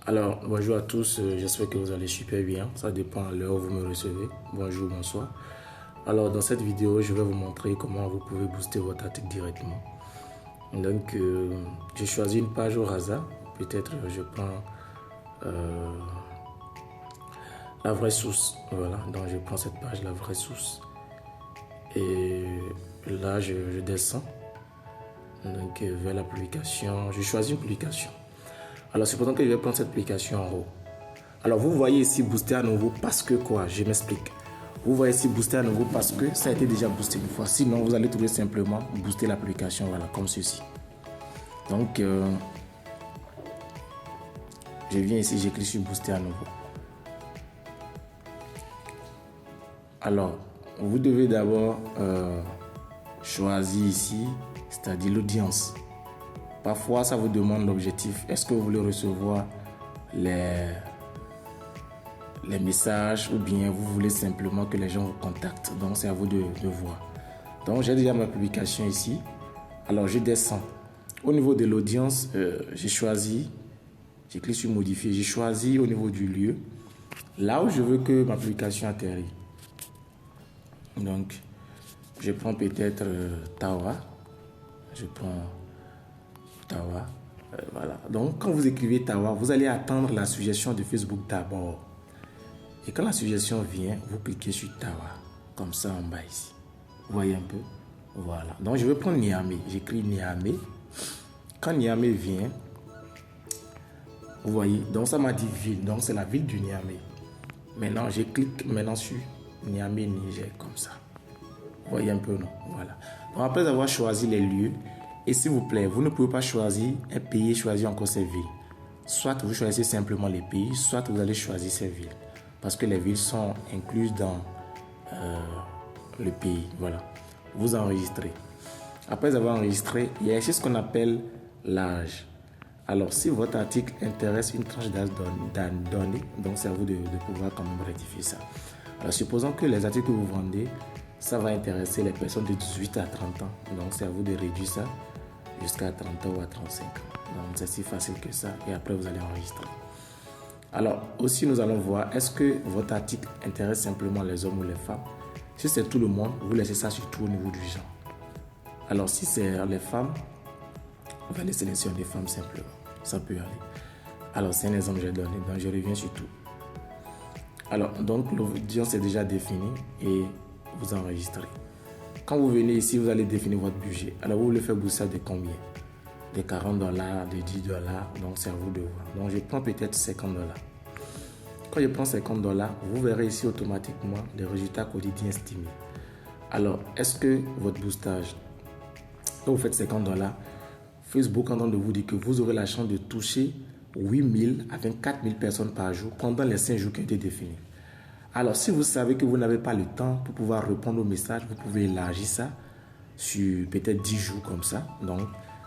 Alors, bonjour à tous, j'espère que vous allez super bien. Ça dépend à l'heure où vous me recevez. Bonjour, bonsoir. Alors, dans cette vidéo, je vais vous montrer comment vous pouvez booster votre article directement. Donc, j'ai choisi une page au hasard. Peut-être je prends la vraie source. Voilà, donc je prends cette page, la vraie source. Et là, je descends. Donc, vers la publication. Je choisis une publication. Alors, c'est pourtant que je vais prendre cette application en haut. Alors, vous voyez ici booster à nouveau parce que quoi? Je m'explique. Vous voyez ici booster à nouveau parce que ça a été déjà boosté une fois. Sinon, vous allez trouver simplement booster l'application, voilà, comme ceci. Donc, je viens ici, j'écris sur booster à nouveau. Alors, vous devez d'abord choisir ici, c'est-à-dire l'audience. Parfois, ça vous demande l'objectif. Est-ce que vous voulez recevoir les messages ou bien vous voulez simplement que les gens vous contactent? Donc, c'est à vous de voir. Donc, j'ai déjà ma publication ici. Alors, je descends. Au niveau de l'audience, j'ai choisi, j'ai cliqué sur modifier. J'ai choisi au niveau du lieu, là où je veux que ma publication atterrisse. Donc, je prends peut-être Tawa. Je prends Tawa. Voilà. Donc, quand vous écrivez Tawa, vous allez attendre la suggestion de Facebook d'abord. Et quand la suggestion vient, vous cliquez sur Tawa, comme ça en bas ici. Vous voyez un peu? Voilà. Donc, je vais prendre Niamey. J'écris Niamey. Quand Niamey vient, vous voyez, donc ça m'a dit ville. Donc, c'est la ville du Niamey. Maintenant, je clique maintenant sur Niamey, Niger, comme ça. Vous voyez un peu, non? Voilà. Donc, après avoir choisi les lieux, et s'il vous plaît, vous ne pouvez pas choisir un pays et choisir encore ces villes. Soit vous choisissez simplement les pays, soit vous allez choisir ces villes. Parce que les villes sont incluses dans le pays. Voilà. Vous enregistrez. Après avoir enregistré, il y a ici ce qu'on appelle l'âge. Alors, si votre article intéresse une tranche d'âge donnée, donc c'est à vous de pouvoir quand même rectifier ça. Alors, supposons que les articles que vous vendez, ça va intéresser les personnes de 18 à 30 ans. Donc, c'est à vous de réduire ça jusqu'à 30 ans ou à 35 ans. Donc, c'est si facile que ça. Et après, vous allez enregistrer. Alors, aussi, nous allons voir, est-ce que votre article intéresse simplement les hommes ou les femmes? Si c'est tout le monde, vous laissez ça surtout au niveau du genre. Alors, si c'est les femmes, vous allez sélectionner les femmes simplement. Ça peut aller. Alors, c'est un exemple que j'ai donné. Donc, je reviens sur tout. Alors, donc, l'audience est déjà définie et vous enregistrez. Quand vous venez ici, vous allez définir votre budget. Alors, vous voulez faire booster de combien? De $40, de $10. Donc, c'est à vous de voir. Donc, je prends peut-être $50. Quand je prends $50, vous verrez ici automatiquement les résultats quotidiens estimés. Alors, est-ce que votre boostage, quand vous faites $50, Facebook est en train de vous dire que vous aurez la chance de toucher 8 000 à 24 000 personnes par jour pendant les 5 jours qui ont été définis. Alors, si vous savez que vous n'avez pas le temps pour pouvoir répondre aux messages, vous pouvez élargir ça sur peut-être 10 jours comme ça. Donc,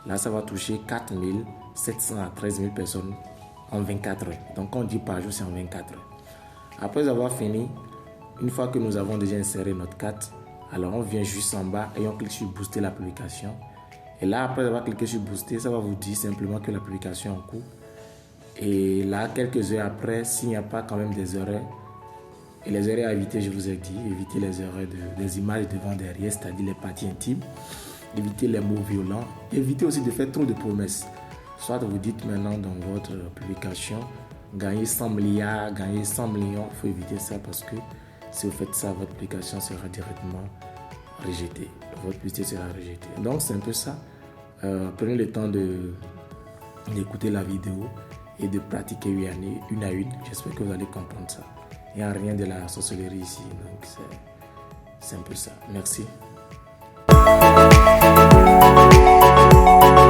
là, ça va toucher 4 700 à 13 000 personnes en 24 heures. Donc, quand on dit par jour, c'est en 24 heures. Après avoir fini, une fois que nous avons déjà inséré notre carte, alors on vient juste en bas et on clique sur booster la publication. Et là, après avoir cliqué sur booster, ça va vous dire simplement que la publication est en cours. Et là, quelques heures après, s'il n'y a pas quand même des erreurs, et les erreurs à éviter, je vous ai dit, éviter les erreurs des images devant derrière, c'est-à-dire les parties intimes, éviter les mots violents, éviter aussi de faire trop de promesses. Soit vous dites maintenant dans votre publication, gagner 100 milliards, gagner 100 millions, il faut éviter ça parce que si vous faites ça, votre publication sera directement rejetée. Votre publicité sera rejetée. Donc c'est un peu ça. Prenez le temps d'écouter la vidéo et de pratiquer une à une. J'espère que vous allez comprendre ça. Il n'y a rien de la sorcellerie ici, donc c'est un peu ça. Merci.